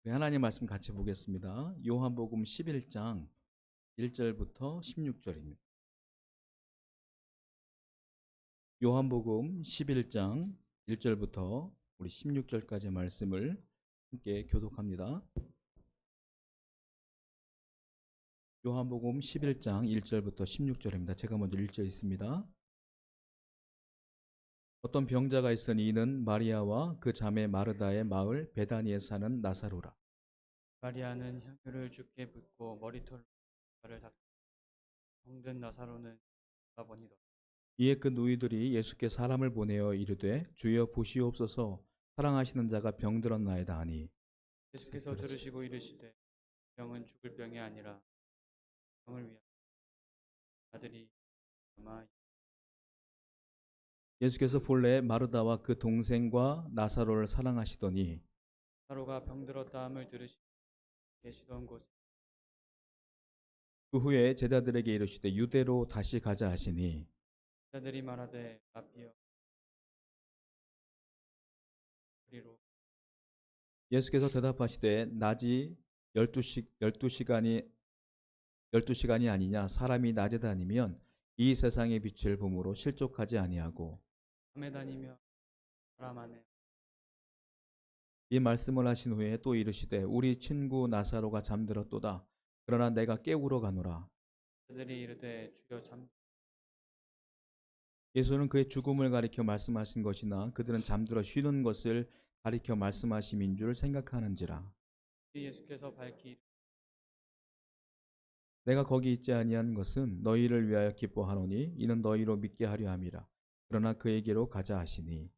우리 하나님 말씀 같이 보겠습니다. 요한복음 11장 1절부터 16절입니다. 요한복음 11장 1절부터 우리 16절까지의 말씀을 함께 교독합니다. 요한복음 11장 1절부터 16절입니다. 제가 먼저 1절 있습니다. 어떤 병자가 있으니 이는 마리아와 그 자매 마르다의 마을 베다니에 사는 나사로라. 마리아는 향유를 주께 붓고 머리털로 를 닦고 병든 나사로는 바보니더라. 이에 그 누이들이 예수께 사람을 보내어 이르되 주여 보시옵소서 사랑하시는 자가 병들었나이다 하니 예수께서 들으시고 이르시되 병은 죽을 병이 아니라 병을 위하여 아들이 아마 예수께서 본래 마르다와 그 동생과 나사로를 사랑하시더니 나사로가 병들었다 함을 들으시고 계시던 곳에 그 후에 제자들에게 이르시되 유대로 다시 가자 하시니 자들이 말하되 라피여 우리로 예수께서 대답하시되 낮이 12시간이 아니냐. 사람이 낮에 다니면 이 세상의 빛을 보므로 실족하지 아니하고 밤에 다니며 사람 안에 이 말씀을 하신 후에 또 이르시되 우리 친구 나사로가 잠들었도다. 그러나 내가 깨우러 가노라. 자들이 이르되 주여 잠 예수는 그의 죽음을 가리켜 말씀하신 것이나 그들은 잠들어 쉬는 것을 가리켜 말씀하심인 줄 생각하는지라. 예수께서 밝히 내가 거기 있지 아니한 것은 너희를 위하여 기뻐하노니 이는 너희로 믿게 하려 함이라. 그러나 그에게로 가자 하시니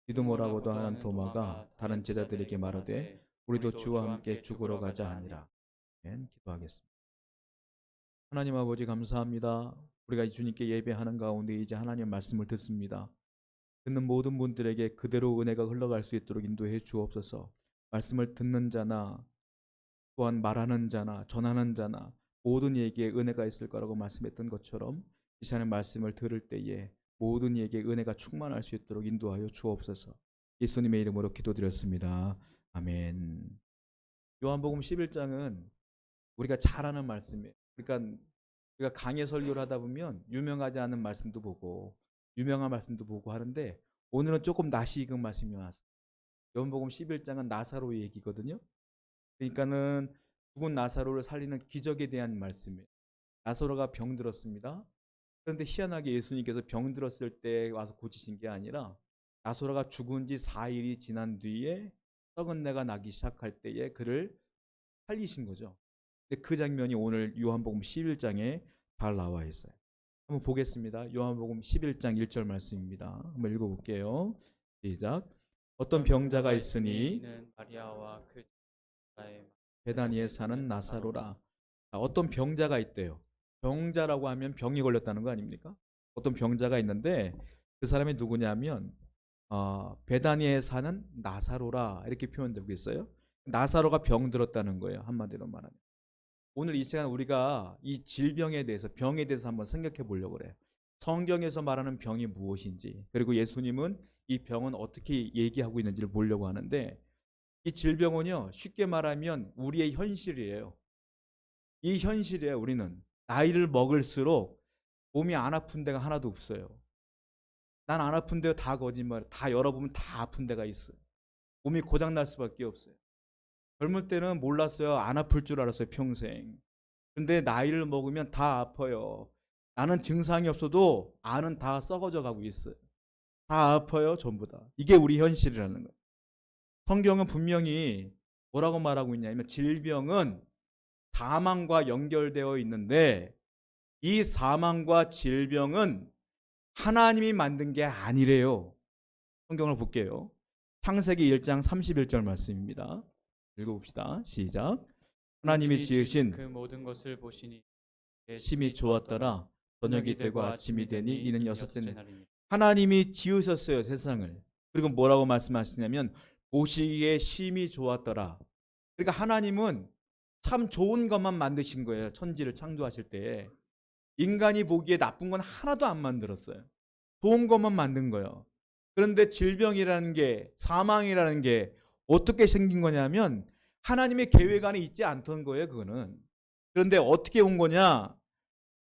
디두모라고도 하는 도마가 다른 제자들에게 말하되 우리도 주와 함께 죽으러 가자 하니라. 기도하겠습니다. 하나님 아버지 감사합니다. 우리가 주님께 예배하는 가운데 이제 하나님 말씀을 듣습니다. 듣는 모든 분들에게 그대로 은혜가 흘러갈 수 있도록 인도해 주옵소서. 말씀을 듣는 자나 또한 말하는 자나 전하는 자나 모든 이에게 은혜가 있을 거라고 말씀했던 것처럼 이 시간의 말씀을 들을 때에 모든 이에게 은혜가 충만할 수 있도록 인도하여 주옵소서. 예수님의 이름으로 기도드렸습니다. 아멘. 요한복음 11장은 우리가 잘 아는 말씀이에요. 그러니까 우리가 강의 설교를 하다 보면 유명하지 않은 말씀도 보고 유명한 말씀도 보고 하는데 오늘은 조금 낯이 익은 말씀이 나왔어요. 요한복음 11장은 나사로의 얘기거든요. 그러니까는 죽은 나사로를 살리는 기적에 대한 말씀이에요. 나사로가 병들었습니다. 그런데 희한하게 예수님께서 병들었을 때 와서 고치신 게 아니라 나사로가 죽은 지 4일이 지난 뒤에 썩은 내가 나기 시작할 때에 그를 살리신 거죠. 근데 그 장면이 오늘 요한복음 11장에 잘 나와 있어요. 한번 보겠습니다. 요한복음 11장 1절 말씀입니다. 한번 읽어볼게요. 시작. 어떤 병자가 있으니 이는 마리아와 그 자의 베다니에 사는 나사로라. 어떤 병자가 있대요. 병자라고 하면 병이 걸렸다는 거 아닙니까? 어떤 병자가 있는데 그 사람이 누구냐면 베다니에 사는 나사로라 이렇게 표현되고 있어요. 나사로가 병들었다는 거예요. 한마디로 말하면. 오늘 이 시간 우리가 이 질병에 대해서 병에 대해서 한번 생각해 보려고 그래요. 성경에서 말하는 병이 무엇인지 그리고 예수님은 이 병은 어떻게 얘기하고 있는지를 보려고 하는데 이 질병은요 쉽게 말하면 우리의 현실이에요. 이 현실이에요. 우리는 나이를 먹을수록 몸이 안 아픈 데가 하나도 없어요. 난 안 아픈 데가 다 거짓말. 다 열어보면 다 아픈 데가 있어요. 몸이 고장날 수밖에 없어요. 젊을 때는 몰랐어요. 안 아플 줄 알았어요. 평생. 근데 나이를 먹으면 다 아파요. 나는 증상이 없어도 안은 다 썩어져 가고 있어요. 다 아파요. 전부 다. 이게 우리 현실이라는 거예요. 성경은 분명히 뭐라고 말하고 있냐면 질병은 사망과 연결되어 있는데 이 사망과 질병은 하나님이 만든 게 아니래요. 성경을 볼게요. 창세기 1장 31절 말씀입니다. 읽어봅시다. 시작. 하나님이 지으신 그 모든 것을 보시니 심히 좋았더라. 저녁이 되고 아침이 되니 이는 여섯째 날. 날이니 하나님이 지으셨어요. 세상을. 그리고 뭐라고 말씀하시냐면 보시기에 심히 좋았더라. 그러니까 하나님은 참 좋은 것만 만드신 거예요. 천지를 창조하실 때. 인간이 보기에 나쁜 건 하나도 안 만들었어요. 좋은 것만 만든 거예요. 그런데 질병이라는 게 사망이라는 게 어떻게 생긴 거냐면 하나님의 계획 안에 있지 않던 거예요, 그거는. 그런데 어떻게 온 거냐?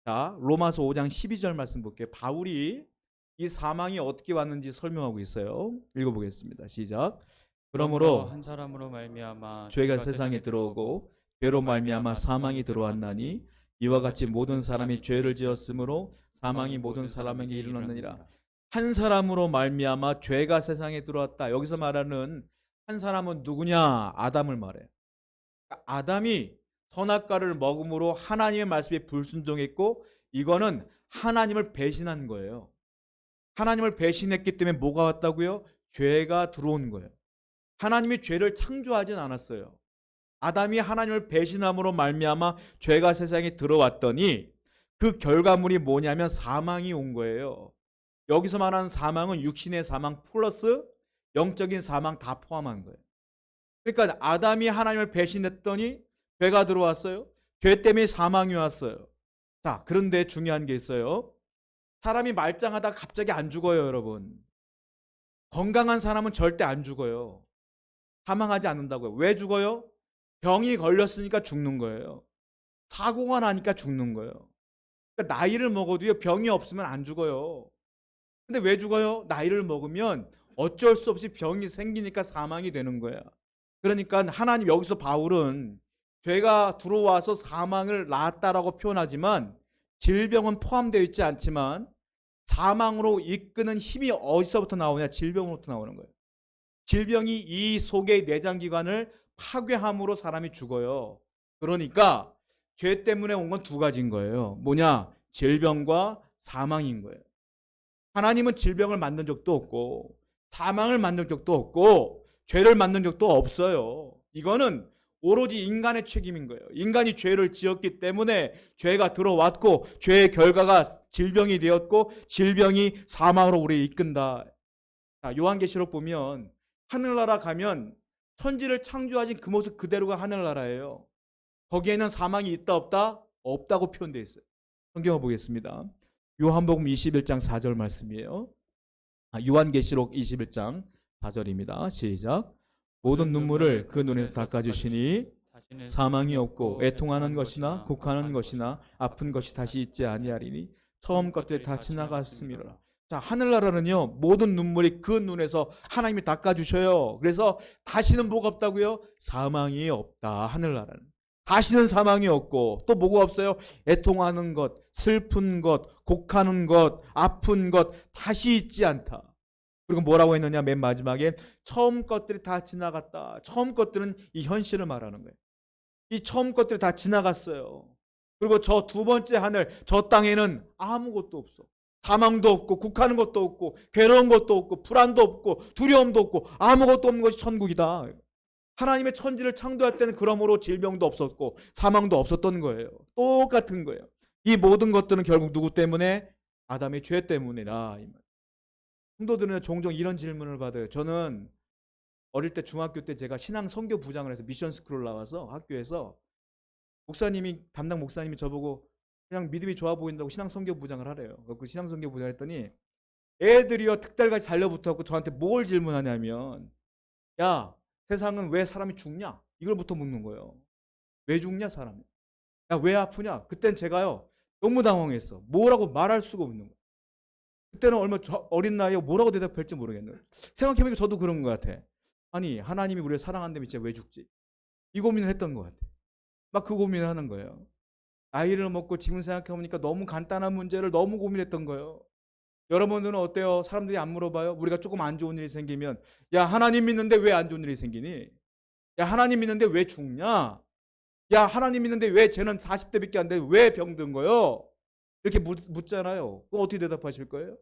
자, 로마서 5장 12절 말씀 볼게요. 바울이 이 사망이 어떻게 왔는지 설명하고 있어요. 읽어보겠습니다. 시작. 그러므로 한 사람으로 말미암아 죄가 세상에 들어오고 죄로 말미암아 사망이 들어왔나니 이와 같이 모든 사람이 죄를 지었으므로 사망이 모든 사람에게 이르렀느니라. 한 사람으로 말미암아 죄가 세상에 들어왔다. 여기서 말하는 한 사람은 누구냐? 아담을 말해요. 아담이 선악과를 먹음으로 하나님의 말씀에 불순종했고, 이거는 하나님을 배신한 거예요. 하나님을 배신했기 때문에 뭐가 왔다고요? 죄가 들어온 거예요. 하나님이 죄를 창조하진 않았어요. 아담이 하나님을 배신함으로 말미암아 죄가 세상에 들어왔더니 그 결과물이 뭐냐면 사망이 온 거예요. 여기서 말하는 사망은 육신의 사망 플러스 영적인 사망 다 포함한 거예요. 그러니까 아담이 하나님을 배신했더니 죄가 들어왔어요. 죄 때문에 사망이 왔어요. 자, 그런데 중요한 게 있어요. 사람이 말짱하다 갑자기 안 죽어요, 여러분. 건강한 사람은 절대 안 죽어요. 사망하지 않는다고요. 왜 죽어요? 병이 걸렸으니까 죽는 거예요. 사고가 나니까 죽는 거예요. 그러니까 나이를 먹어도요, 병이 없으면 안 죽어요. 근데 왜 죽어요? 나이를 먹으면 어쩔 수 없이 병이 생기니까 사망이 되는 거야. 그러니까 하나님, 여기서 바울은 죄가 들어와서 사망을 낳았다라고 표현하지만 질병은 포함되어 있지 않지만 사망으로 이끄는 힘이 어디서부터 나오냐? 질병으로부터 나오는 거예요. 질병이 이 속의 내장기관을 파괴함으로 사람이 죽어요. 그러니까 죄 때문에 온 건 두 가지인 거예요. 뭐냐? 질병과 사망인 거예요. 하나님은 질병을 만든 적도 없고 사망을 만든 적도 없고 죄를 만든 적도 없어요. 이거는 오로지 인간의 책임인 거예요. 인간이 죄를 지었기 때문에 죄가 들어왔고 죄의 결과가 질병이 되었고 질병이 사망으로 우리를 이끈다. 자, 요한계시록 보면 하늘나라 가면 천지를 창조하신 그 모습 그대로가 하늘나라예요. 거기에는 사망이 있다 없다? 없다고 표현되어 있어요. 성경을 보겠습니다. 요한복음 21장 4절 말씀이에요. 요한계시록 21장 4절입니다. 시작. 모든 눈물을 그 눈에서 닦아주시니 사망이 없고 애통하는 것이나 곡하는 것이나 아픈 것이 다시 있지 아니하리니 처음 것들이 다 지나갔음이라. 자, 하늘나라는요, 모든 눈물이 그 눈에서 하나님이 닦아주셔요. 그래서 다시는 뭐가 없다고요? 사망이 없다. 하늘나라는 다시는 사망이 없고 또 뭐가 없어요? 애통하는 것, 슬픈 것, 곡하는 것, 아픈 것 다시 있지 않다. 그리고 뭐라고 했느냐? 맨 마지막에 처음 것들이 다 지나갔다. 처음 것들은 이 현실을 말하는 거예요. 이 처음 것들이 다 지나갔어요. 그리고 저 두 번째 하늘, 저 땅에는 아무것도 없어. 사망도 없고 곡하는 것도 없고 괴로운 것도 없고 불안도 없고 두려움도 없고 아무것도 없는 것이 천국이다. 하나님의 천지를 창조할 때는 그러므로 질병도 없었고 사망도 없었던 거예요. 똑같은 거예요. 이 모든 것들은 결국 누구 때문에? 아담의 죄 때문이라. 성도들은 종종 이런 질문을 받아요. 저는 어릴 때 중학교 때 제가 신앙 선교 부장을 해서 미션 스쿨을 나와서 학교에서 목사님이 담당 목사님이 저보고 그냥 믿음이 좋아 보인다고 신앙 선교 부장을 하래요. 그 신앙 선교 부장을 했더니 애들이요 특달같이 달려붙어갖고 저한테 뭘 질문하냐면, 야, 세상은 왜 사람이 죽냐? 이걸부터 묻는 거예요. 왜 죽냐 사람이? 야, 왜 아프냐? 그땐 제가요 너무 당황했어. 뭐라고 말할 수가 없는 거예요. 그때는 얼마 어린 나이에 뭐라고 대답할지 모르겠는데 생각해보니까 저도 그런 것 같아. 아니, 하나님이 우리를 사랑한다면 진짜 왜 죽지? 이 고민을 했던 것 같아. 막 그 고민을 하는 거예요. 나이를 먹고 지금 생각해보니까 너무 간단한 문제를 너무 고민했던 거예요. 여러분들은 어때요? 사람들이 안 물어봐요? 우리가 조금 안 좋은 일이 생기면, 야, 하나님 믿는데 왜 안 좋은 일이 생기니? 야, 하나님 믿는데 왜 죽냐? 야, 하나님 믿는데 왜 쟤는 40대밖에 안 돼? 왜 병든 거요? 이렇게 묻잖아요. 그거 어떻게 대답하실 거예요?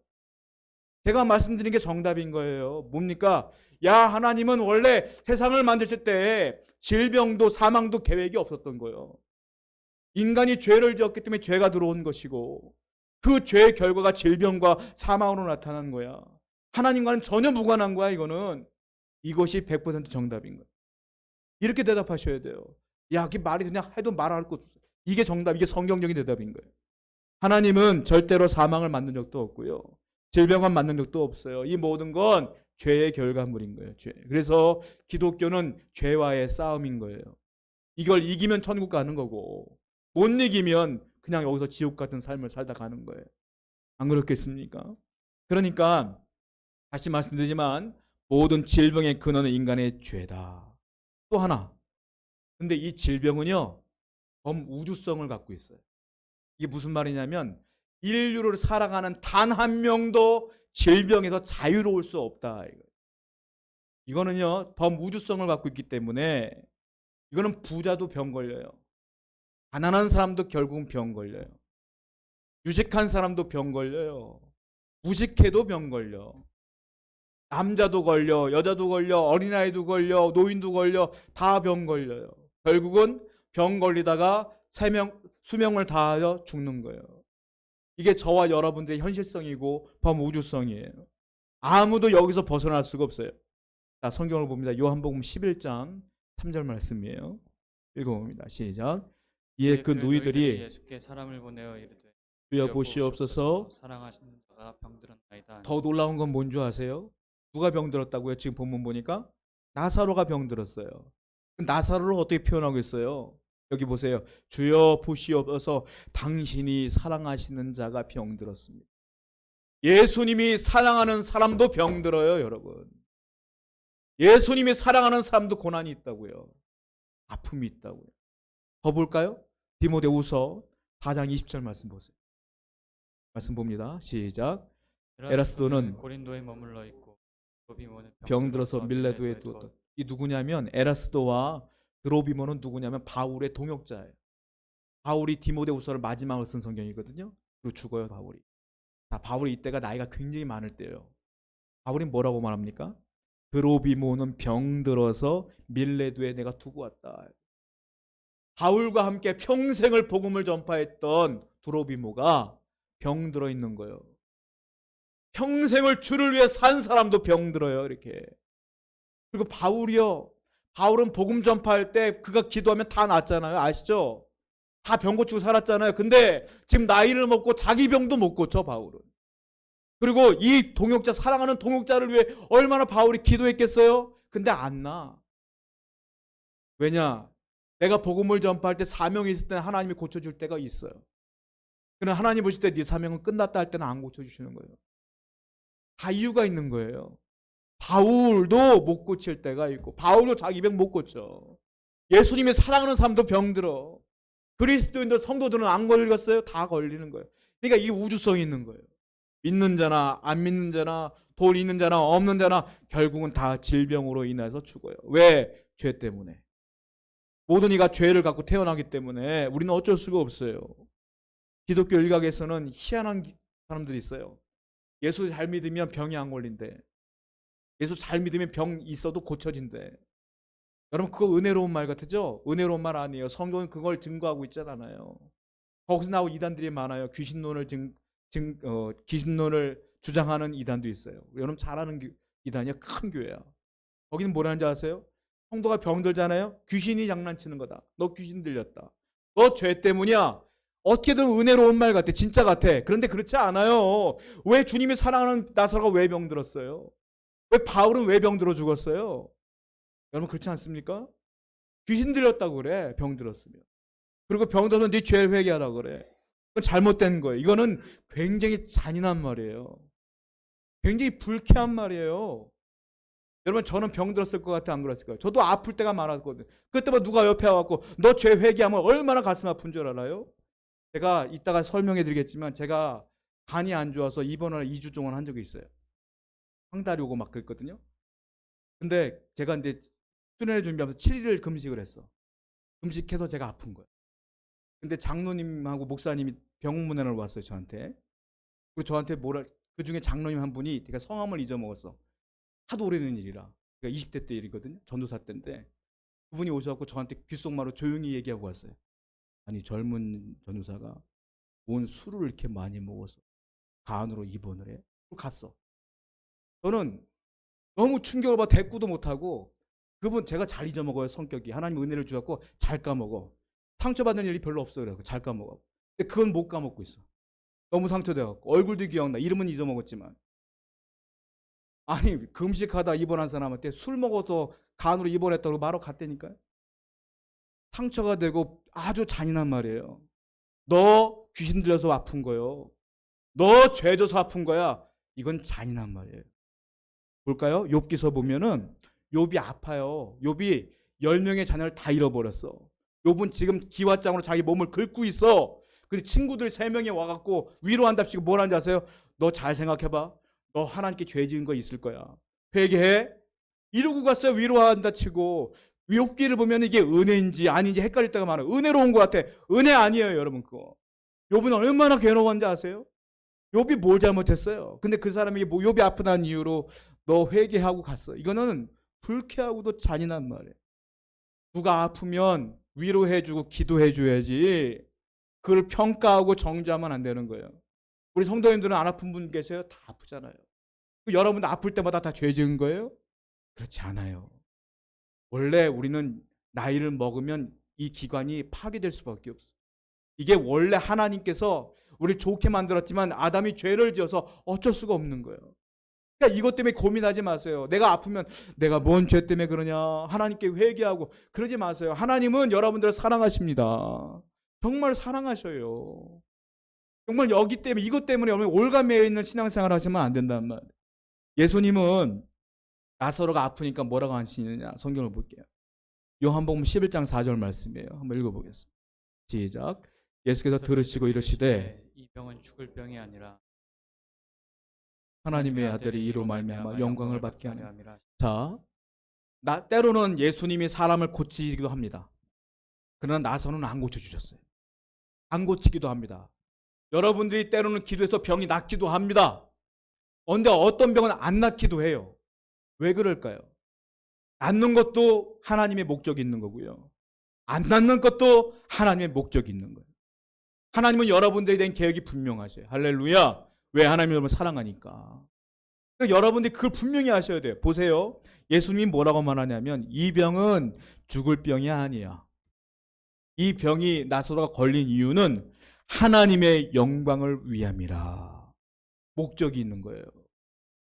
제가 말씀드린 게 정답인 거예요. 뭡니까? 야, 하나님은 원래 세상을 만드실 때 질병도 사망도 계획이 없었던 거예요. 인간이 죄를 지었기 때문에 죄가 들어온 것이고 그 죄의 결과가 질병과 사망으로 나타난 거야. 하나님과는 전혀 무관한 거야. 이것이 100% 정답인 거야. 이렇게 대답하셔야 돼요. 야, 그게 말이 되냐? 해도 말할 것 없어. 이게 정답, 이게 성경적인 대답인 거예요. 하나님은 절대로 사망을 만든 적도 없고요, 질병을 만든 적도 없어요. 이 모든 건 죄의 결과물인 거예요. 죄. 그래서 기독교는 죄와의 싸움인 거예요. 이걸 이기면 천국 가는 거고 못 이기면 그냥 여기서 지옥 같은 삶을 살다 가는 거예요. 안 그렇겠습니까? 그러니까 다시 말씀드리지만 모든 질병의 근원은 인간의 죄다. 또 하나. 근데 이 질병은요. 범우주성을 갖고 있어요. 이게 무슨 말이냐면 인류를 살아가는 단 한 명도 질병에서 자유로울 수 없다. 이거는요. 범우주성을 갖고 있기 때문에 이거는 부자도 병 걸려요. 가난한 사람도 결국은 병 걸려요. 유식한 사람도 병 걸려요. 무식해도 병 걸려. 남자도 걸려, 여자도 걸려, 어린아이도 걸려, 노인도 걸려, 다 병 걸려요. 결국은 병 걸리다가 수명을 다하여 죽는 거예요. 이게 저와 여러분들의 현실성이고 범우주성이에요. 아무도 여기서 벗어날 수가 없어요. 자, 성경을 봅니다. 요한복음 11장 3절 말씀이에요. 읽어봅니다. 시작. 이에 그 누이들이 예수께 사람을 보내어 이르되 주여 보시옵소서. 사랑하시는 자가 병들었나이다. 더 놀라운 건 뭔 줄 아세요? 누가 병들었다고요? 지금 본문 보니까 나사로가 병들었어요. 나사로를 어떻게 표현하고 있어요? 여기 보세요. 주여 보시옵소서. 당신이 사랑하시는 자가 병들었습니다. 예수님이 사랑하는 사람도 병들어요, 여러분. 예수님이 사랑하는 사람도 고난이 있다고요. 아픔이 있다고요. 더 볼까요? 디모데후서 4장 20절 말씀 보세요. 말씀 봅니다. 시작. 에라스도는 고린도에 머물러 있고 드로비모는 병들어서 밀레도에 두었다. 이 누구냐면 에라스도와 드로비모는 누구냐면 바울의 동역자예요. 바울이 디모데후서를 마지막으로 쓴 성경이거든요. 그리고 죽어요, 바울이. 자, 바울이 이때가 나이가 굉장히 많을 때예요. 바울이 뭐라고 말합니까? 드로비모는 병들어서 밀레도에 내가 두고 왔다. 바울과 함께 평생을 복음을 전파했던 드로비모가 병들어 있는 거예요. 평생을 주를 위해 산 사람도 병들어요, 이렇게. 그리고 바울이요. 바울은 복음 전파할 때 그가 기도하면 다 낫잖아요. 아시죠? 다 병 고치고 살았잖아요. 근데 지금 나이를 먹고 자기 병도 못 고쳐, 바울은. 그리고 이 동역자, 사랑하는 동역자를 위해 얼마나 바울이 기도했겠어요? 근데 안 나. 왜냐? 내가 복음을 전파할 때 사명이 있을 때는 하나님이 고쳐줄 때가 있어요. 그러나 하나님 보실 때 네 사명은 끝났다 할 때는 안 고쳐주시는 거예요. 다 이유가 있는 거예요. 바울도 못 고칠 때가 있고 바울도 자기 병 못 고쳐. 예수님이 사랑하는 사람도 병들어. 그리스도인들 성도들은 안 걸렸어요? 다 걸리는 거예요. 그러니까 이 우주성이 있는 거예요. 믿는 자나 안 믿는 자나 돈 있는 자나 없는 자나 결국은 다 질병으로 인해서 죽어요. 왜? 죄 때문에. 모든 이가 죄를 갖고 태어나기 때문에 우리는 어쩔 수가 없어요. 기독교 일각에서는 희한한 사람들이 있어요. 예수 잘 믿으면 병이 안 걸린대. 예수 잘 믿으면 병 있어도 고쳐진대. 여러분 그거 은혜로운 말 같죠? 은혜로운 말 아니에요. 성경은 그걸 증거하고 있잖아요. 거기서 나온 이단들이 많아요. 귀신론을 주장하는 이단도 있어요. 여러분 잘 아는 이단이야. 큰 교회야. 거기는 뭐라는지 아세요? 성도가 병들잖아요. 귀신이 장난치는 거다. 너 귀신 들렸다. 너 죄 때문이야. 어떻게든 은혜로운 말 같아. 진짜 같아. 그런데 그렇지 않아요. 왜 주님이 사랑하는 나사로가 왜 병들었어요? 왜 바울은 왜 병들어 죽었어요? 여러분 그렇지 않습니까? 귀신 들렸다고 그래. 병들었으면. 그리고 병들어서 네 죄 회개하라고 그래. 그건 잘못된 거예요. 이거는 굉장히 잔인한 말이에요. 굉장히 불쾌한 말이에요. 여러분 저는 병들었을 것 같아 안 그랬을까요? 저도 아플 때가 많았거든요. 그때마다 누가 옆에 와갖고 너 죄 회개하면 얼마나 가슴 아픈 줄 알아요? 제가 이따가 설명해 드리겠지만 제가 간이 안 좋아서 입원을 2주 동안 한 적이 있어요. 황달이 오고 막 그랬거든요. 근데 제가 이제 수련회 준비하면서 7일을 금식을 했어. 금식해서 제가 아픈 거예요. 근데 장로님하고 목사님이 병문안을 왔어요, 저한테. 그리고 저한테 그 중에 장로님 한 분이 제가 성함을 잊어먹었어. 하도 오래된 일이라. 그러니까 20대 때 일이거든요. 전도사 때인데. 그분이 오셔서 저한테 귓속말로 조용히 얘기하고 왔어요. 아니 젊은 전도사가 뭔 술을 이렇게 많이 먹어서 간으로 입원을 해? 갔어. 저는 너무 충격을 받아 대꾸도 못하고 그분 제가 잘 잊어먹어요. 성격이. 하나님 은혜를 주셨고 잘 까먹어. 상처받는 일이 별로 없어요. 그래서 잘 까먹어. 근데 그건 못 까먹고 있어. 너무 상처돼갖고 얼굴도 기억나. 이름은 잊어먹었지만. 아니 금식하다 입원한 사람한테 술 먹어서 간으로 입원했다고 바로 갔다니까요. 상처가 되고 아주 잔인한 말이에요. 너 귀신 들려서 아픈 거요. 너 죄 져서 아픈 거야. 이건 잔인한 말이에요. 볼까요? 욥기서 보면은 욥이 아파요. 욥이 10명의 자녀를 다 잃어버렸어. 욥은 지금 기왓장으로 자기 몸을 긁고 있어. 근데 친구들이 3명이 와갖고 위로한답시고 뭘 하는지 아세요? 너 잘 생각해봐. 너 하나님께 죄 지은 거 있을 거야. 회개해. 이러고 갔어요. 위로한다 치고. 욥기를 보면 이게 은혜인지 아닌지 헷갈릴 때가 많아요. 은혜로운 것 같아. 은혜 아니에요, 여러분. 그거. 욥은 얼마나 괴로웠는지 아세요? 욥이 뭘 잘못했어요? 근데 그 사람에게 뭐 욥이 아프다는 이유로 너 회개하고 갔어. 이거는 불쾌하고도 잔인한 말이에요. 누가 아프면 위로해주고 기도해줘야지. 그걸 평가하고 정죄하면 안 되는 거예요. 우리 성도님들은 안 아픈 분 계세요? 다 아프잖아요. 여러분 아플 때마다 다 죄 지은 거예요? 그렇지 않아요. 원래 우리는 나이를 먹으면 이 기관이 파괴될 수밖에 없어요. 이게 원래 하나님께서 우리를 좋게 만들었지만 아담이 죄를 지어서 어쩔 수가 없는 거예요. 그러니까 이것 때문에 고민하지 마세요. 내가 아프면 내가 뭔 죄 때문에 그러냐. 하나님께 회개하고 그러지 마세요. 하나님은 여러분들을 사랑하십니다. 정말 사랑하셔요. 정말 여기 때문에 이것 때문에 여러분 올가매어 있는 신앙생활 하시면 안 된단 말이에요. 예수님은 나사로가 아프니까 뭐라고 하시느냐. 성경을 볼게요. 요한복음 11장 4절 말씀이에요. 한번 읽어보겠습니다. 시작. 예수께서 들으시고 이르시되 이 병은 죽을 병이 아니라 하나님의 아들이 이로 말미암아 영광을 받게 하냐. 함이라. 자, 때로는 예수님이 사람을 고치기도 합니다. 그러나 나사로는 안 고쳐주셨어요. 안 고치기도 합니다. 여러분들이 때로는 기도해서 병이 낫기도 합니다. 그런데 어떤 병은 안 낫기도 해요. 왜 그럴까요? 낫는 것도 하나님의 목적이 있는 거고요. 안 낫는 것도 하나님의 목적이 있는 거예요. 하나님은 여러분들에 대한 계획이 분명하셔요. 할렐루야. 왜? 하나님이 여러분을 사랑하니까. 그러니까 여러분들이 그걸 분명히 하셔야 돼요. 보세요. 예수님이 뭐라고 말하냐면 이 병은 죽을 병이 아니야. 이 병이 나사로가 걸린 이유는 하나님의 영광을 위함이라. 목적이 있는 거예요.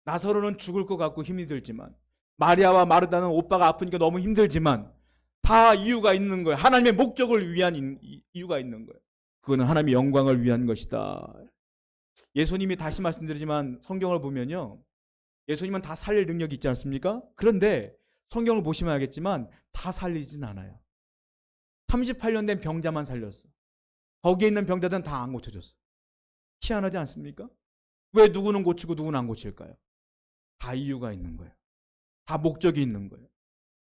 나사로는 죽을 것 같고 힘이 들지만 마리아와 마르다는 오빠가 아프니까 너무 힘들지만 다 이유가 있는 거예요. 하나님의 목적을 위한 이유가 있는 거예요. 그거는 하나님의 영광을 위한 것이다. 예수님이 다시 말씀드리지만 성경을 보면요. 예수님은 다 살릴 능력이 있지 않습니까? 그런데 성경을 보시면 알겠지만 다 살리진 않아요. 38년 된 병자만 살렸어. 거기에 있는 병자들은 다 안 고쳐졌어. 희한하지 않습니까? 왜 누구는 고치고 누구는 안 고칠까요? 다 이유가 있는 거예요. 다 목적이 있는 거예요.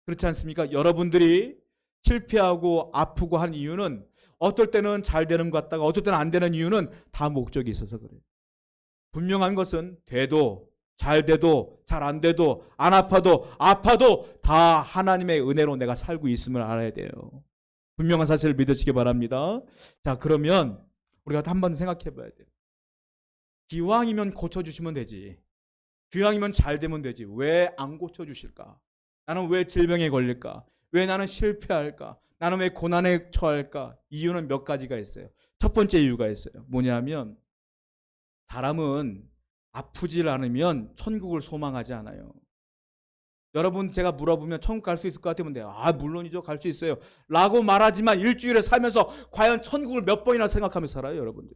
그렇지 않습니까? 여러분들이 실패하고 아프고 한 이유는 어떨 때는 잘 되는 것 같다가 어떨 때는 안 되는 이유는 다 목적이 있어서 그래요. 분명한 것은 돼도 잘 돼도 잘 안 돼도 안 아파도 다 하나님의 은혜로 내가 살고 있음을 알아야 돼요. 분명한 사실을 믿으시기 바랍니다. 자, 그러면 우리가 한번 생각해 봐야 돼요. 기왕이면 고쳐주시면 되지. 기왕이면 잘 되면 되지. 왜 안 고쳐주실까? 나는 왜 질병에 걸릴까? 왜 나는 실패할까? 나는 왜 고난에 처할까? 이유는 몇 가지가 있어요. 첫 번째 이유가 있어요. 뭐냐면 사람은 아프질 않으면 천국을 소망하지 않아요. 여러분 제가 물어보면 천국 갈 수 있을 것 같으면 돼요. 아 물론이죠. 갈 수 있어요. 라고 말하지만 일주일에 살면서 과연 천국을 몇 번이나 생각하며 살아요 여러분들.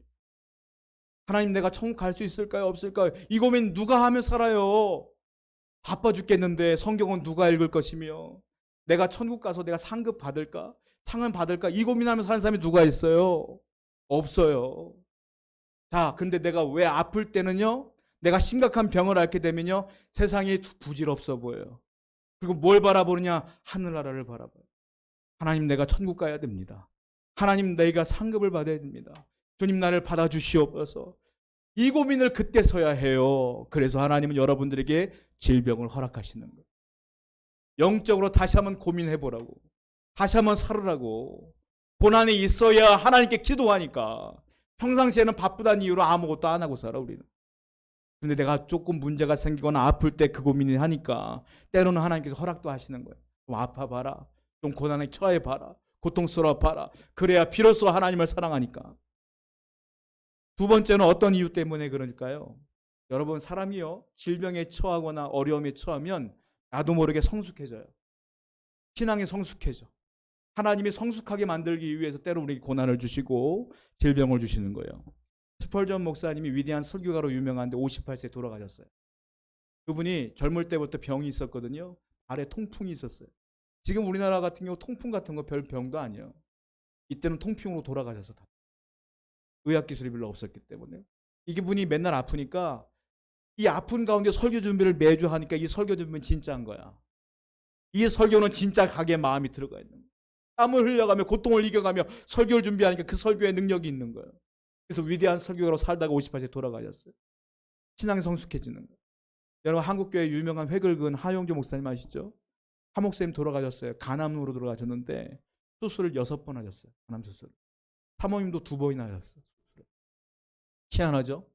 하나님 내가 천국 갈 수 있을까요? 없을까요? 이 고민 누가 하며 살아요? 바빠 죽겠는데 성경은 누가 읽을 것이며 내가 천국 가서 내가 상급 받을까? 상을 받을까? 이 고민하면서 사는 사람이 누가 있어요? 없어요. 자, 근데 내가 왜 아플 때는요? 내가 심각한 병을 앓게 되면요. 세상이 부질없어 보여요. 그리고 뭘 바라보느냐? 하늘나라를 바라봐요. 하나님 내가 천국 가야 됩니다. 하나님 내가 상급을 받아야 됩니다. 주님 나를 받아주시옵소서. 이 고민을 그때서야 해요. 그래서 하나님은 여러분들에게 질병을 허락하시는 거예요. 영적으로 다시 한번 고민해보라고. 다시 한번 살으라고. 고난이 있어야 하나님께 기도하니까. 평상시에는 바쁘다는 이유로 아무것도 안 하고 살아 우리는. 근데 내가 조금 문제가 생기거나 아플 때 그 고민을 하니까 때로는 하나님께서 허락도 하시는 거예요. 좀 아파봐라. 좀 고난에 처해봐라. 고통스러워봐라. 그래야 비로소 하나님을 사랑하니까. 두 번째는 어떤 이유 때문에 그럴까요? 여러분, 사람이요 질병에 처하거나 어려움에 처하면 나도 모르게 성숙해져요. 신앙이 성숙해져. 하나님이 성숙하게 만들기 위해서 때로 우리에게 고난을 주시고 질병을 주시는 거예요. 스펄전 목사님이 위대한 설교가로 유명한데 58세에 돌아가셨어요. 그분이 젊을 때부터 병이 있었거든요. 발에 통풍이 있었어요. 지금 우리나라 같은 경우 통풍 같은 거 별 병도 아니에요. 이때는 통풍으로 돌아가셔서 다. 의학기술이 별로 없었기 때문에. 이게 분이 맨날 아프니까 이 아픈 가운데 설교 준비를 매주 하니까 이 설교 준비는 진짜인 거야. 이 설교는 진짜 가게 마음이 들어가 있는 거야. 땀을 흘려가며 고통을 이겨가며 설교를 준비하니까 그 설교에 능력이 있는 거예요. 그래서 위대한 설교가로 살다가 58세 돌아가셨어요. 신앙이 성숙해지는 거예요. 여러분, 한국교회 유명한 회글근 하용조 목사님 아시죠? 하 목사님 돌아가셨어요. 간암으로 돌아가셨는데 수술을 6번 하셨어요. 간암 수술. 사모님도 2번이나 하셨어요. 희한하죠?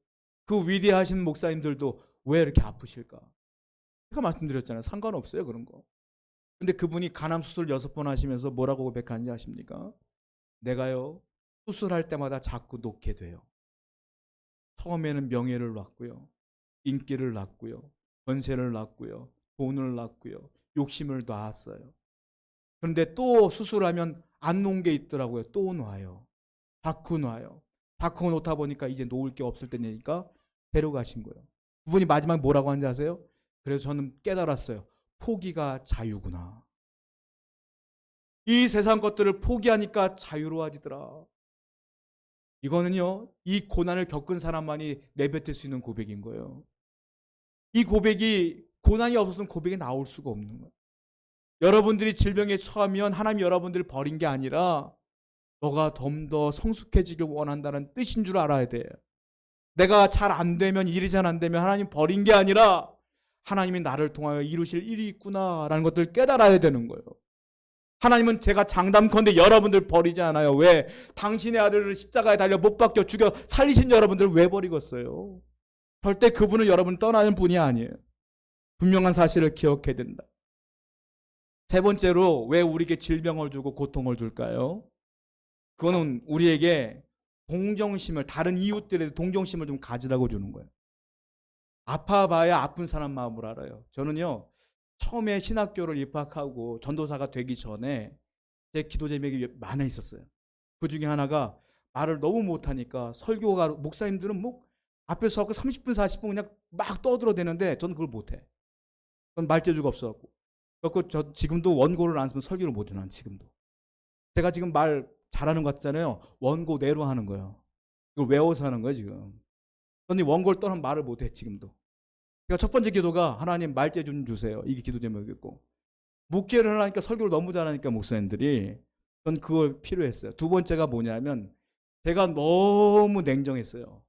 그 위대하신 목사님들도 왜 이렇게 아프실까? 제가 말씀드렸잖아요. 상관없어요, 그런 거. 근데 그분이 간암 수술 6번 하시면서 뭐라고 고백하는지 아십니까? 내가요, 수술할 때마다 자꾸 놓게 돼요. 처음에는 명예를 낳고요. 인기를 낳고요. 권세를 낳고요. 돈을 낳고요. 욕심을 낳았어요. 그런데 또 수술하면 안 놓은 게 있더라고요. 또 놔요. 자꾸 놔요. 자꾸 놓다 보니까 이제 놓을 게 없을 때니까 데려가신 거예요. 그분이 마지막에 뭐라고 하는지 아세요? 그래서 저는 깨달았어요. 포기가 자유구나. 이 세상 것들을 포기하니까 자유로워지더라. 이거는요, 이 고난을 겪은 사람만이 내뱉을 수 있는 고백인 거예요. 이 고백이, 고난이 없었으면 고백이 나올 수가 없는 거예요. 여러분들이 질병에 처하면 하나님이 여러분들을 버린 게 아니라 너가 좀 더 성숙해지길 원한다는 뜻인 줄 알아야 돼요. 내가 잘 안 되면, 일이 잘 안 되면 하나님 버린 게 아니라 하나님이 나를 통하여 이루실 일이 있구나라는 것들을 깨달아야 되는 거예요. 하나님은 제가 장담컨대 여러분들 버리지 않아요. 왜? 당신의 아들을 십자가에 달려 못 박혀 죽여 살리신 여러분들을 왜 버리겠어요? 절대 그분은 여러분 떠나는 분이 아니에요. 분명한 사실을 기억해야 된다. 세 번째로 왜 우리에게 질병을 주고 고통을 줄까요? 그거는 우리에게 동정심을, 다른 이웃들에 동정심을 좀 가지라고 주는 거예요. 아파봐야 아픈 사람 마음을 알아요. 저는요, 처음에 신학교를 입학하고 전도사가 되기 전에 제 기도 제목이 많아 있었어요. 그 중에 하나가 말을 너무 못하니까 설교가, 목사님들은 뭐 앞에서 하고 30분 40분 그냥 막 떠들어대는데 저는 그걸 못해. 전 말재주가 없어갖고. 그래서 저 지금도 원고를 안 쓰면 설교를 못해. 난 지금도. 제가 지금 말 잘하는 것 같잖아요. 원고 내로 하는 거예요. 이걸 외워서 하는 거예요 지금. 저는 원고를 떠나면 말을 못해 지금도. 그러니까 첫 번째 기도가 하나님 말재 좀 주세요. 이게 기도 제목이었고, 목회를 하니까 설교를 너무 잘하니까 목사님들이, 전 그거 필요했어요. 두 번째가 뭐냐면 제가 너무 냉정했어요.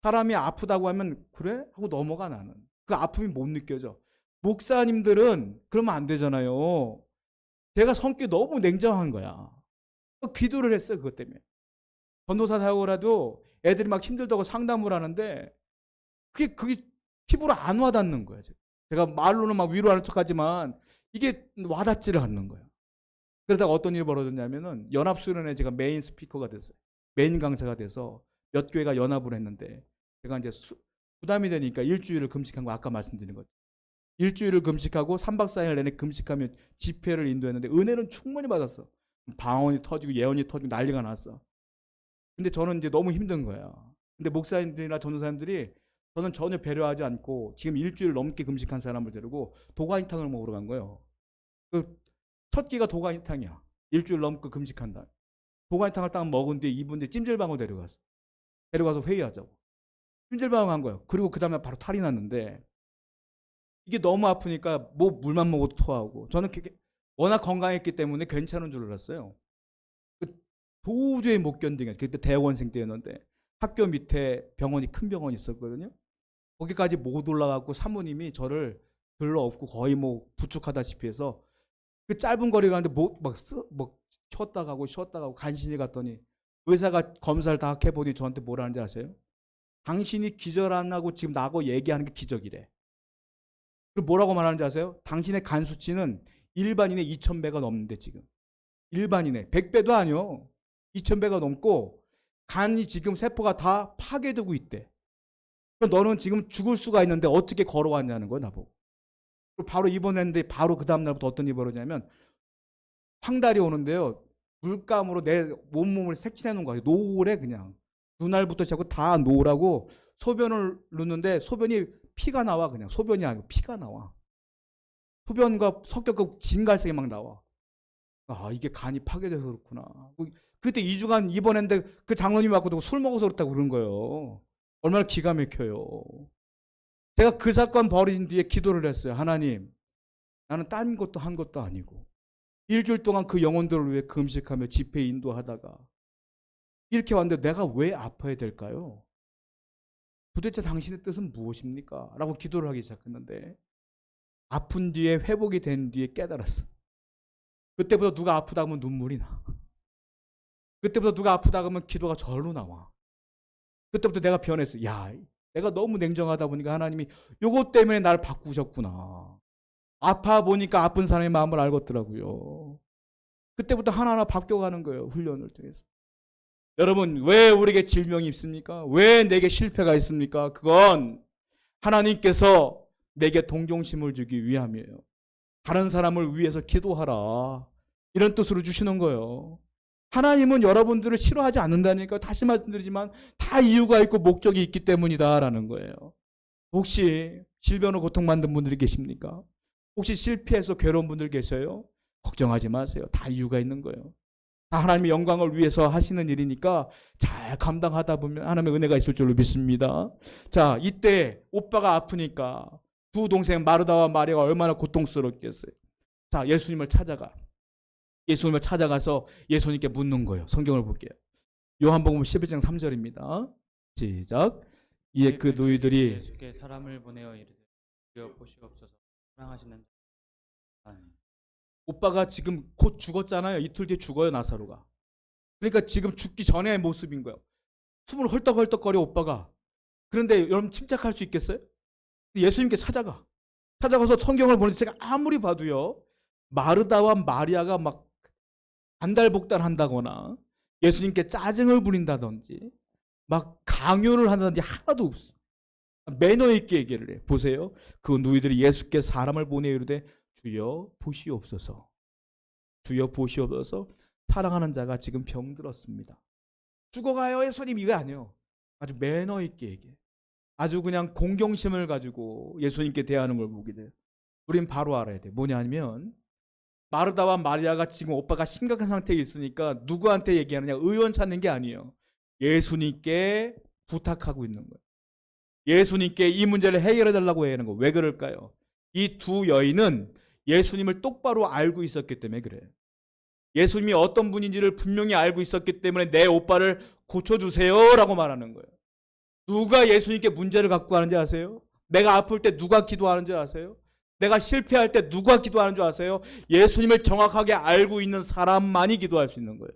사람이 아프다고 하면 그래? 하고 넘어가. 나는 그 아픔이 못 느껴져. 목사님들은 그러면 안 되잖아요. 제가 성격이 너무 냉정한 거야. 기도를 했어요. 그것 때문에. 전도사 사역이라도 애들이 막 힘들다고 상담을 하는데 그게 피부로 안 와닿는 거예요. 제가 말로는 막 위로하는 척하지만 이게 와닿지를 않는 거예요. 그러다가 어떤 일이 벌어졌냐면은 연합수련회 제가 메인 스피커가 됐어요. 메인 강사가 돼서 몇 교회가 연합을 했는데 제가 이제 부담이 되니까 일주일을 금식한 거 아까 말씀드린 거죠. 일주일을 금식하고 3박 4일 내내 금식하며 집회를 인도했는데 은혜는 충분히 받았어. 방언이 터지고 예언이 터지고 난리가 났어. 근데 저는 이제 너무 힘든 거야. 근데 목사님들이나 전도사님들이 저는 전혀 배려하지 않고 지금 일주일 넘게 금식한 사람을 데리고 도가니탕을 먹으러 간 거예요. 그 첫 끼가 도가니탕이야. 일주일 넘게 금식한다. 도가니탕을 딱 먹은 뒤에 이분들 찜질방으로 데려갔어. 데려가서 회의하자고. 찜질방 간 거예요. 그리고 그 다음에 바로 탈이 났는데 이게 너무 아프니까 뭐 물만 먹어도 토하고, 저는 워낙 건강했기 때문에 괜찮은 줄 알았어요. 도저히 못 견디게. 그때 대학원생 때였는데 학교 밑에 병원이, 큰 병원이 있었거든요. 거기까지 못 올라가고 사모님이 저를 들러엎고 거의 뭐 부축하다시피 해서 그 짧은 거리 가는데 막 쉬었다 가고 쉬었다 가고 간신히 갔더니 의사가 검사를 다 해보니 저한테 뭐라는지 아세요? 당신이 기절 안 하고 지금 나하고 얘기하는 게 기적이래. 그리고 뭐라고 말하는지 아세요? 당신의 간 수치는 일반인의 2000배가 넘는데, 지금 일반인의 100배도 아니요, 2000배가 넘고 간이 지금 세포가 다 파괴되고 있대. 그럼 너는 지금 죽을 수가 있는데 어떻게 걸어왔냐는 거야, 나보고. 바로 입원했는데 바로 그 다음날부터 어떤 일이 벌어지냐면 황달이 오는데요. 물감으로 내 온몸을 색칠해 놓은 거예요. 노래 그냥. 눈알부터 시작하고 다 노라고 소변을 넣는데 소변이 피가 나와 그냥. 소변이 아니고 피가 나와. 소변과 섞여서 진갈색이 막 나와. 아, 이게 간이 파괴돼서 그렇구나. 그때 2주간 입원했는데 그 장로님이 왔고 술 먹어서 그렇다고 그런 거예요. 얼마나 기가 막혀요. 제가 그 사건 벌어진 뒤에 기도를 했어요. 하나님, 나는 딴 것도 한 것도 아니고 일주일 동안 그 영혼들을 위해 금식하며 집회 인도하다가 이렇게 왔는데 내가 왜 아파야 될까요? 도대체 당신의 뜻은 무엇입니까? 라고 기도를 하기 시작했는데 아픈 뒤에 회복이 된 뒤에 깨달았어. 그때부터 누가 아프다 하면 눈물이 나. 그때부터 누가 아프다 하면 기도가 절로 나와. 그때부터 내가 변했어. 야, 내가 너무 냉정하다 보니까 하나님이 요것 때문에 날 바꾸셨구나. 아파 보니까 아픈 사람의 마음을 알겠더라고요. 그때부터 하나하나 바뀌어가는 거예요. 훈련을 통해서. 여러분, 왜 우리에게 질병이 있습니까? 왜 내게 실패가 있습니까? 그건 하나님께서 내게 동정심을 주기 위함이에요. 다른 사람을 위해서 기도하라. 이런 뜻으로 주시는 거예요. 하나님은 여러분들을 싫어하지 않는다니까. 다시 말씀드리지만 다 이유가 있고 목적이 있기 때문이다라는 거예요. 혹시 질병으로 고통받는 분들이 계십니까? 혹시 실패해서 괴로운 분들 계세요? 걱정하지 마세요. 다 이유가 있는 거예요. 다 하나님의 영광을 위해서 하시는 일이니까 잘 감당하다 보면 하나님의 은혜가 있을 줄로 믿습니다. 자, 이때 오빠가 아프니까 두 동생 마르다와 마리아가 얼마나 고통스럽겠어요. 자, 예수님을 찾아가서 예수님께 묻는 거예요. 성경을 볼게요. 요한복음 11장 3절입니다. 시작. 이에 그 너희들이 예수께 사람을 보내어 이르되 주여 보시옵소서 사랑하시는 오빠가 지금 곧 죽었잖아요. 이틀 뒤에 죽어요, 나사로가. 그러니까 지금 죽기 전의 모습인 거예요. 숨을 헐떡헐떡거려 오빠가. 그런데 여러분 침착할 수 있겠어요? 예수님께 찾아가서 성경을 보는데 제가 아무리 봐도요, 마르다와 마리아가 막 안달복달한다거나 예수님께 짜증을 부린다든지 막 강요를 한다든지 하나도 없어. 매너 있게 얘기를 해. 보세요. 그 너희들이 예수께 사람을 보내어 이르되 주여 보시옵소서. 주여 보시옵소서. 사랑하는 자가 지금 병들었습니다. 죽어가요 예수님, 이거 아니에요. 아주 매너 있게 얘기해. 아주 그냥 공경심을 가지고 예수님께 대하는 걸 보게 돼요. 우린 바로 알아야 돼. 뭐냐면 마르다와 마리아가 지금 오빠가 심각한 상태에 있으니까 누구한테 얘기하느냐, 의원 찾는 게 아니에요. 예수님께 부탁하고 있는 거예요. 예수님께 이 문제를 해결해 달라고 하는 거예요. 왜 그럴까요? 이 두 여인은 예수님을 똑바로 알고 있었기 때문에 그래요. 예수님이 어떤 분인지를 분명히 알고 있었기 때문에 내 오빠를 고쳐주세요 라고 말하는 거예요. 누가 예수님께 문제를 갖고 가는지 아세요? 내가 아플 때 누가 기도하는지 아세요? 내가 실패할 때 누가 기도하는 줄 아세요? 예수님을 정확하게 알고 있는 사람만이 기도할 수 있는 거예요.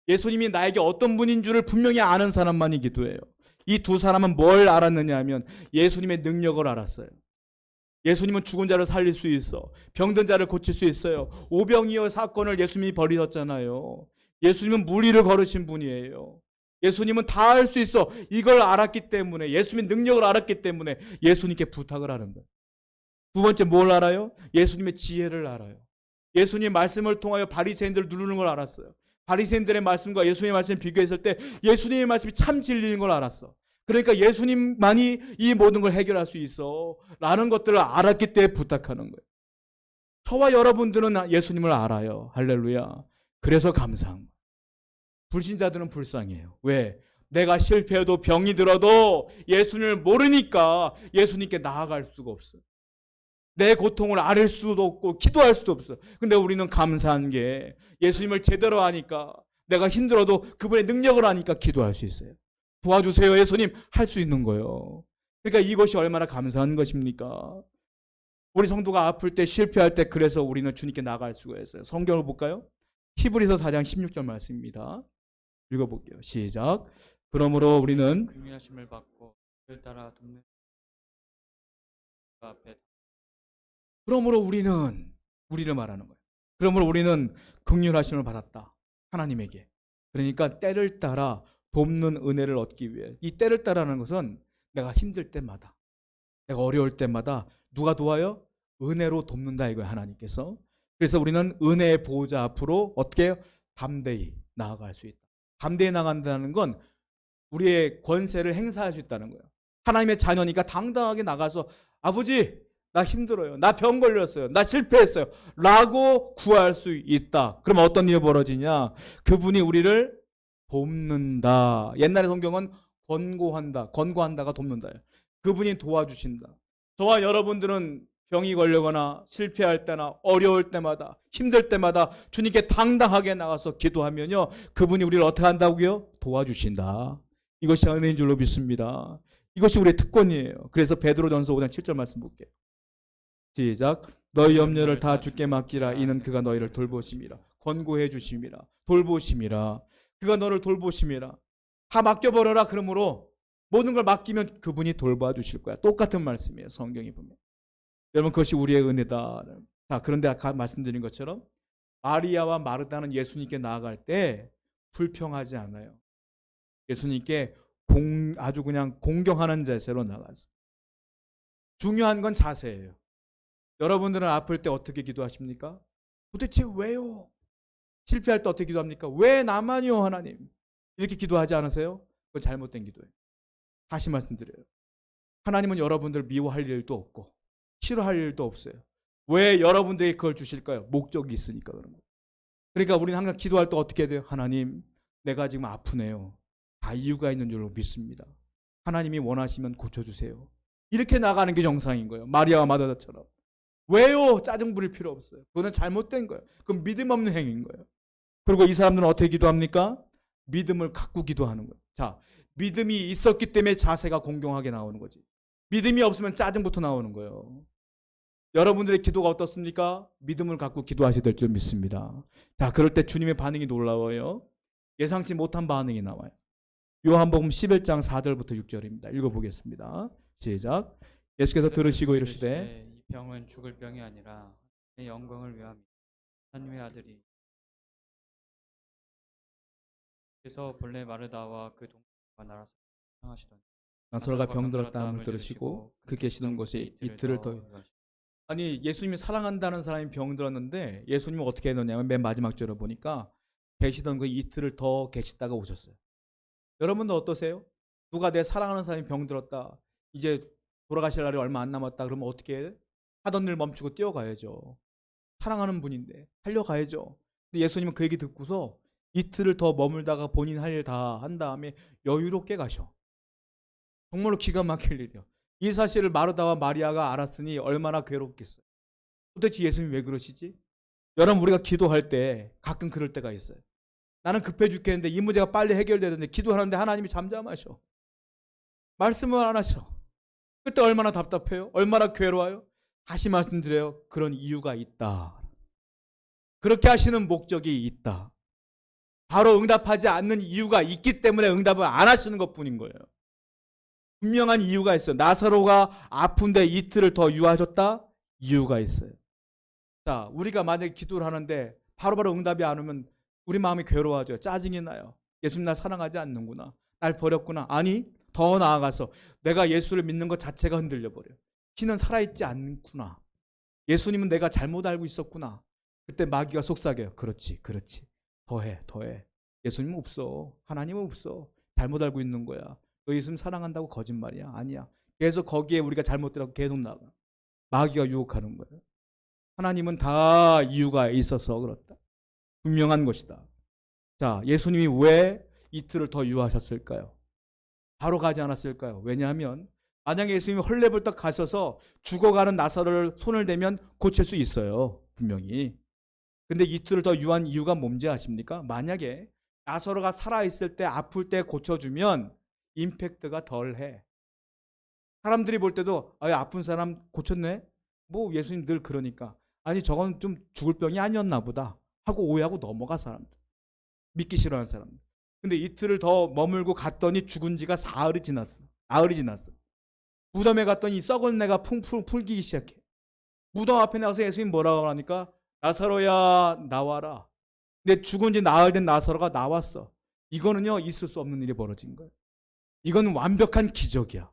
예수님이 나에게 어떤 분인 줄을 분명히 아는 사람만이 기도해요. 이 두 사람은 뭘 알았느냐 하면 예수님의 능력을 알았어요. 예수님은 죽은 자를 살릴 수 있어. 병든 자를 고칠 수 있어요. 오병이어 사건을 예수님이 벌이셨잖아요. 예수님은 무리를 걸으신 분이에요. 예수님은 다 할 수 있어. 이걸 알았기 때문에, 예수님의 능력을 알았기 때문에 예수님께 부탁을 하는 거예요. 두 번째 뭘 알아요? 예수님의 지혜를 알아요. 예수님 말씀을 통하여 바리새인들을 누르는 걸 알았어요. 바리새인들의 말씀과 예수님의 말씀을 비교했을 때 예수님의 말씀이 참 진리인 걸 알았어. 그러니까 예수님만이 이 모든 걸 해결할 수 있어 라는 것들을 알았기 때문에 부탁하는 거예요. 저와 여러분들은 예수님을 알아요. 할렐루야. 그래서 감사한 거예요. 불신자들은 불쌍해요. 왜? 내가 실패해도 병이 들어도 예수님을 모르니까 예수님께 나아갈 수가 없어요. 내 고통을 앓을 수도 없고 기도할 수도 없어. 근데 우리는 감사한 게 예수님을 제대로 아니까, 내가 힘들어도 그분의 능력을 아니까 기도할 수 있어요. 도와주세요 예수님 할 수 있는 거예요. 그러니까 이것이 얼마나 감사한 것입니까? 우리 성도가 아플 때, 실패할 때, 그래서 우리는 주님께 나아갈 수가 있어요. 성경을 볼까요? 히브리서 4장 16절 말씀입니다. 읽어볼게요. 시작. 그러므로 우리는 긍휼하심을 받고 그를 따라 돕는 앞에 그러므로 우리를 말하는 거예요. 그러므로 우리는 긍휼하심을 받았다. 하나님에게. 그러니까 때를 따라 돕는 은혜를 얻기 위해. 이 때를 따라는 것은 내가 힘들 때마다, 내가 어려울 때마다 누가 도와요? 은혜로 돕는다 이거예요, 하나님께서. 그래서 우리는 은혜의 보호자 앞으로 어떻게 해요? 담대히 나아갈 수 있다. 담대히 나간다는 건 우리의 권세를 행사할 수 있다는 거예요. 하나님의 자녀니까 당당하게 나가서 아버지 나 힘들어요. 나 병 걸렸어요. 나 실패했어요. 라고 구할 수 있다. 그럼 어떤 일이 벌어지냐? 그분이 우리를 돕는다. 옛날의 성경은 권고한다. 권고한다가 돕는다. 그분이 도와주신다. 저와 여러분들은 병이 걸리거나 실패할 때나 어려울 때마다 힘들 때마다 주님께 당당하게 나가서 기도하면요. 그분이 우리를 어떻게 한다고요? 도와주신다. 이것이 은혜인 줄로 믿습니다. 이것이 우리의 특권이에요. 그래서 베드로전서 5장 7절 말씀 볼게요. 시작. 너희 염려를 다 주께 맡기라. 이는 그가 너희를 돌보심이라. 권고해 주심이라. 돌보심이라. 그가 너를 돌보심이라. 다 맡겨버려라. 그러므로 모든 걸 맡기면 그분이 돌봐주실 거야. 똑같은 말씀이에요. 성경에 보면. 여러분 그것이 우리의 은혜다. 자, 그런데 아까 말씀드린 것처럼 마리아와 마르다는 예수님께 나아갈 때 불평하지 않아요. 예수님께 아주 그냥 공경하는 자세로 나가서. 중요한 건 자세예요. 여러분들은 아플 때 어떻게 기도하십니까? 도대체 왜요? 실패할 때 어떻게 기도합니까? 왜 나만이요 하나님? 이렇게 기도하지 않으세요? 그건 잘못된 기도예요. 다시 말씀드려요. 하나님은 여러분들 미워할 일도 없고 싫어할 일도 없어요. 왜 여러분들에게 그걸 주실까요? 목적이 있으니까 그런 거예요. 그러니까 우리는 항상 기도할 때 어떻게 해야 돼요? 하나님 내가 지금 아프네요. 다 이유가 있는 줄로 믿습니다. 하나님이 원하시면 고쳐주세요. 이렇게 나가는 게 정상인 거예요. 마리아와 마르다처럼. 왜요? 짜증 부릴 필요 없어요. 그거는 잘못된 거예요. 그건 믿음 없는 행위인 거예요. 그리고 이 사람들은 어떻게 기도합니까? 믿음을 갖고 기도하는 거예요. 자, 믿음이 있었기 때문에 자세가 공경하게 나오는 거지. 믿음이 없으면 짜증부터 나오는 거예요. 여러분들의 기도가 어떻습니까? 믿음을 갖고 기도하셔야 될 줄 믿습니다. 자, 그럴 때 주님의 반응이 놀라워요. 예상치 못한 반응이 나와요. 요한복음 11장 4절부터 6절입니다. 읽어보겠습니다. 시작. 예수께서 들으시고 이르시되 이 병은 죽을 병이 아니라 내 영광을 위함이라. 하나님의 아들이 그래서 본래 마르다와 그 동료가 나라서 상하시더니 나사로가 병들었다 함을 들으시고 그 계시던 곳에 이틀을 더. 아니 예수님이 사랑한다는 사람이 병들었는데 예수님은 어떻게 했느냐면 맨 마지막 절을 보니까 계시던 그 이틀을 더 계시다가 오셨어요. 여러분도 어떠세요? 누가 내 사랑하는 사람이 병들었다. 이제 돌아가실 날이 얼마 안 남았다. 그러면 어떻게 해? 하던 일 멈추고 뛰어가야죠. 사랑하는 분인데 달려가야죠. 근데 예수님은 그 얘기 듣고서 이틀을 더 머물다가 본인 할 일 다 한 다음에 여유롭게 가셔. 정말로 기가 막힐 일이요. 이 사실을 마르다와 마리아가 알았으니 얼마나 괴롭겠어요. 도대체 예수님이 왜 그러시지? 여러분 우리가 기도할 때 가끔 그럴 때가 있어요. 나는 급해 죽겠는데 이 문제가 빨리 해결돼야 되는데 기도하는데 하나님이 잠잠하셔. 말씀을 안 하셔. 그때 얼마나 답답해요? 얼마나 괴로워요? 다시 말씀드려요. 그런 이유가 있다. 그렇게 하시는 목적이 있다. 바로 응답하지 않는 이유가 있기 때문에 응답을 안 하시는 것뿐인 거예요. 분명한 이유가 있어요. 나사로가 아픈데 이틀을 더 유하셨다? 이유가 있어요. 자, 우리가 만약에 기도를 하는데 바로바로 응답이 안 오면 우리 마음이 괴로워하죠. 짜증이 나요. 예수님 날 사랑하지 않는구나. 날 버렸구나. 아니, 더 나아가서 내가 예수를 믿는 것 자체가 흔들려 버려요. 신은 살아있지 않구나. 예수님은 내가 잘못 알고 있었구나. 그때 마귀가 속삭여요. 그렇지. 더해. 예수님은 없어. 하나님은 없어. 잘못 알고 있는 거야. 너 예수님 사랑한다고 거짓말이야. 아니야. 계속 거기에 우리가 잘못되라고 계속 나가. 마귀가 유혹하는 거예요. 하나님은 다 이유가 있어서 그렇다. 분명한 것이다. 자, 예수님이 왜 이틀을 더 유하셨을까요? 바로 가지 않았을까요? 왜냐하면 만약에 예수님이 헐레벌떡 가셔서 죽어가는 나사로를 손을 대면 고칠 수 있어요. 분명히. 근데 이틀을 더 유한 이유가 뭔지 아십니까? 만약에 나사로가 살아있을 때 아플 때 고쳐주면 임팩트가 덜해. 사람들이 볼 때도 아픈 사람 고쳤네? 뭐 예수님 늘 그러니까. 아니 저건 좀 죽을 병이 아니었나 보다 하고 오해하고 넘어가 사람들. 믿기 싫어하는 사람들. 근데 이틀을 더 머물고 갔더니 죽은 지가 나흘이 지났어. 무덤에 갔더니 썩은 내가 풍풍 풀기 시작해. 무덤 앞에 나가서 예수님 뭐라고 하니까 나사로야 나와라. 근데 죽은 지 나흘 된 나사로가 나왔어. 이거는요 있을 수 없는 일이 벌어진 거예요. 이거는 완벽한 기적이야.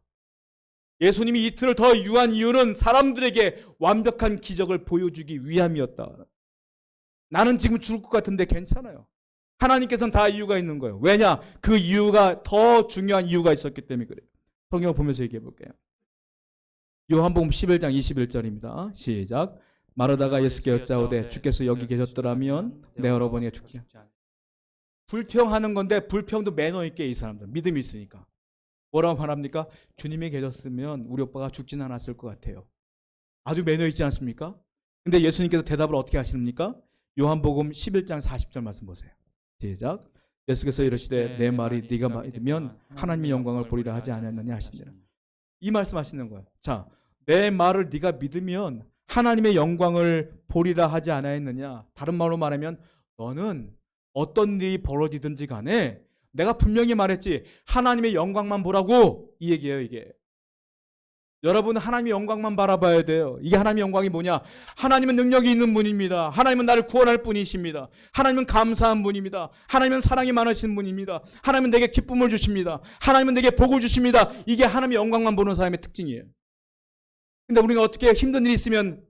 예수님이 이틀을 더 유한 이유는 사람들에게 완벽한 기적을 보여주기 위함이었다. 나는 지금 죽을 것 같은데 괜찮아요. 하나님께서는 다 이유가 있는 거예요. 왜냐? 그 이유가 더 중요한 이유가 있었기 때문에 그래요. 성경을 보면서 얘기해 볼게요. 요한복음 11장 21절입니다. 시작. 마르다가 예수께 여짜오되 주께서 여기 계셨더라면 내 어머니가 죽지 않. 불평하는 건데 불평도 매너 있게 이 사람들 믿음이 있으니까 뭐라고 말합니까? 주님이 계셨으면 우리 오빠가 죽진 않았을 것 같아요. 아주 매너 있지 않습니까? 근데 예수님께서 대답을 어떻게 하십니까? 요한복음 11장 40절 말씀 보세요. 시작. 예수께서 이르시되 내 말이 네가 믿으면 하나님의 영광을 보리라 하지 않았느냐 하시니라. 이 말씀 하시는 거예요. 자, 내 말을 네가 믿으면 하나님의 영광을 보리라 하지 않았느냐. 다른 말로 말하면 너는 어떤 일이 벌어지든지 간에 내가 분명히 말했지 하나님의 영광만 보라고 이 얘기예요. 이게 여러분 하나님의 영광만 바라봐야 돼요. 이게 하나님의 영광이 뭐냐? 하나님은 능력이 있는 분입니다. 하나님은 나를 구원할 분이십니다. 하나님은 감사한 분입니다. 하나님은 사랑이 많으신 분입니다. 하나님은 내게 기쁨을 주십니다. 하나님은 내게 복을 주십니다. 이게 하나님의 영광만 보는 사람의 특징이에요. 근데 우리가 어떻게 힘든 일이 있으면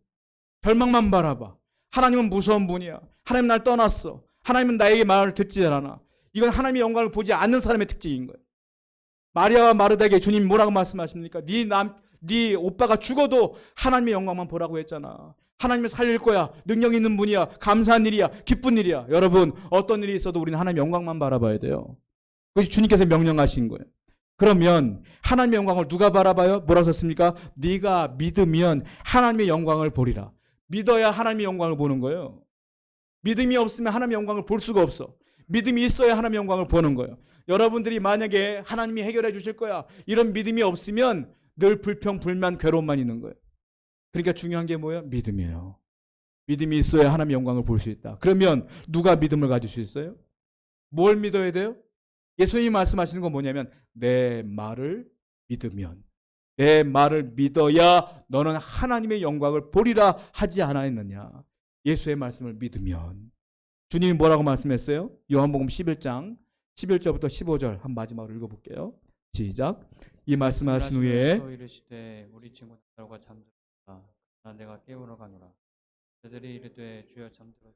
절망만 바라봐. 하나님은 무서운 분이야. 하나님 날 떠났어. 하나님은 나에게 말을 듣지 않아. 이건 하나님의 영광을 보지 않는 사람의 특징인 거예요. 마리아와 마르다에게 주님 뭐라고 말씀하십니까? 네 오빠가 죽어도 하나님의 영광만 보라고 했잖아. 하나님을 살릴 거야. 능력 있는 분이야. 감사한 일이야. 기쁜 일이야. 여러분 어떤 일이 있어도 우리는 하나님의 영광만 바라봐야 돼요. 그것이 주님께서 명령하신 거예요. 그러면 하나님의 영광을 누가 바라봐요? 뭐라고 썼습니까? 네가 믿으면 하나님의 영광을 보리라. 믿어야 하나님의 영광을 보는 거예요. 믿음이 없으면 하나님의 영광을 볼 수가 없어. 믿음이 있어야 하나님의 영광을 보는 거예요. 여러분들이 만약에 하나님이 해결해 주실 거야 이런 믿음이 없으면 늘 불평, 불만, 괴로움만 있는 거예요. 그러니까 중요한 게 뭐예요? 믿음이에요. 믿음이 있어야 하나님의 영광을 볼 수 있다. 그러면 누가 믿음을 가질 수 있어요? 뭘 믿어야 돼요? 예수님이 말씀하시는 건 뭐냐면 내 말을 믿으면 내 말을 믿어야 너는 하나님의 영광을 보리라 하지 않았느냐. 예수의 말씀을 믿으면 주님이 뭐라고 말씀했어요? 요한복음 11장 11절부터 15절 한 마지막으로 읽어볼게요. 시작. 이 말씀하신 후에 이르시되 우리 친구 나사로가 잠들었다. 그러나 내가 깨우러 가노라. 그들이 이르되 주여 잠들었다.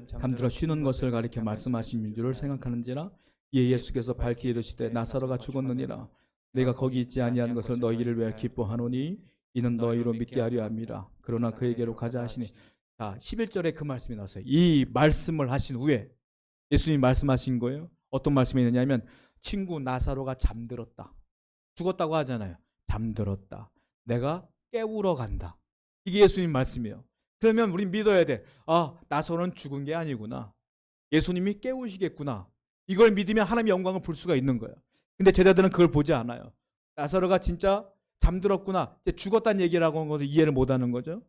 잠들어 쉬는 것을 가리켜 말씀하신 줄을 생각하는지라. 이에 예수께서 밝히 이르시되 나사로가 죽었느니라. 내가 거기 있지 아니한 것을 너희를 위하여 기뻐하노니 이는 너희로 믿게 하려 함이라. 그러나 그에게로 가자 하시니. 자, 11절에 그 말씀이 나왔어요. 이 말씀을 하신 후에 예수님이 말씀하신 거예요. 어떤 말씀이 있느냐면 친구 나사로가 잠들었다. 죽었다고 하잖아요. 잠들었다. 내가 깨우러 간다. 이게 예수님 말씀이에요. 그러면 우린 믿어야 돼. 아, 나사로는 죽은 게 아니구나. 예수님이 깨우시겠구나. 이걸 믿으면 하나님의 영광을 볼 수가 있는 거예요. 근데 제자들은 그걸 보지 않아요. 나사로가 진짜 잠들었구나. 이제 죽었다는 얘기라고 하는 것을 이해를 못하는 거죠.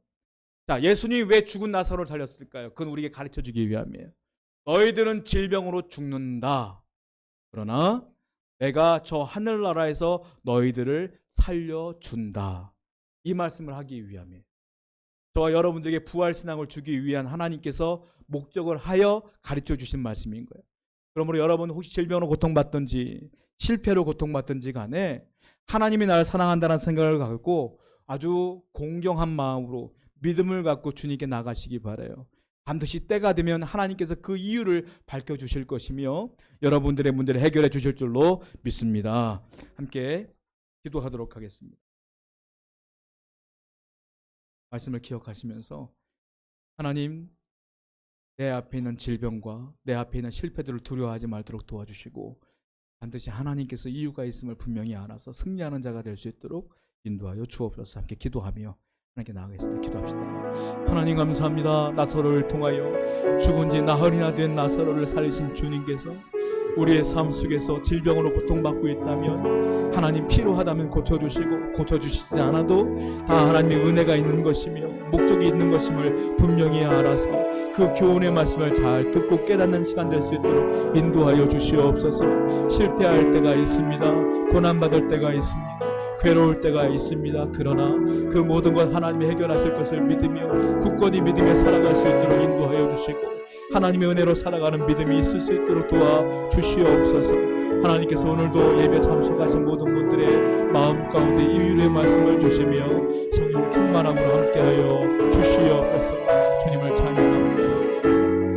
자, 예수님이 왜 죽은 나사로를 살렸을까요? 그건 우리에게 가르쳐주기 위함이에요. 너희들은 질병으로 죽는다. 그러나 내가 저 하늘나라에서 너희들을 살려준다. 이 말씀을 하기 위함이에요. 저와 여러분들에게 부활신앙을 주기 위한 하나님께서 목적을 하여 가르쳐 주신 말씀인 거예요. 그러므로 여러분 혹시 질병으로 고통받든지 실패로 고통받든지 간에 하나님이 나를 사랑한다는 생각을 갖고 아주 공경한 마음으로 믿음을 갖고 주님께 나가시기 바라요. 반드시 때가 되면 하나님께서 그 이유를 밝혀주실 것이며 여러분들의 문제를 해결해 주실 줄로 믿습니다. 함께 기도하도록 하겠습니다. 말씀을 기억하시면서 하나님, 내 앞에 있는 질병과 내 앞에 있는 실패들을 두려워하지 말도록 도와주시고 반드시 하나님께서 이유가 있음을 분명히 알아서 승리하는 자가 될 수 있도록 인도하여 주옵소서. 함께 기도하며 하나님께 나아가겠습니다. 기도합시다. 하나님 감사합니다. 나사로를 통하여 죽은 지 나흘이나 된 나사로를 살리신 주님께서 우리의 삶 속에서 질병으로 고통받고 있다면 하나님 필요하다면 고쳐주시고 고쳐주시지 않아도 다 하나님의 은혜가 있는 것이며 목적이 있는 것임을 분명히 알아서 그 교훈의 말씀을 잘 듣고 깨닫는 시간 될 수 있도록 인도하여 주시옵소서. 실패할 때가 있습니다. 고난받을 때가 있습니다. 괴로울 때가 있습니다. 그러나 그 모든 것 하나님이 해결하실 것을 믿으며 굳건히 믿으며 살아갈 수 있도록 인도하여 주시고 하나님의 은혜로 살아가는 믿음이 있을 수 있도록 도와 주시옵소서. 하나님께서 오늘도 예배 참석하신 모든 분들의 마음 가운데 이 유의 말씀을 주시며 성령 충만함으로 함께하여 주시옵소서.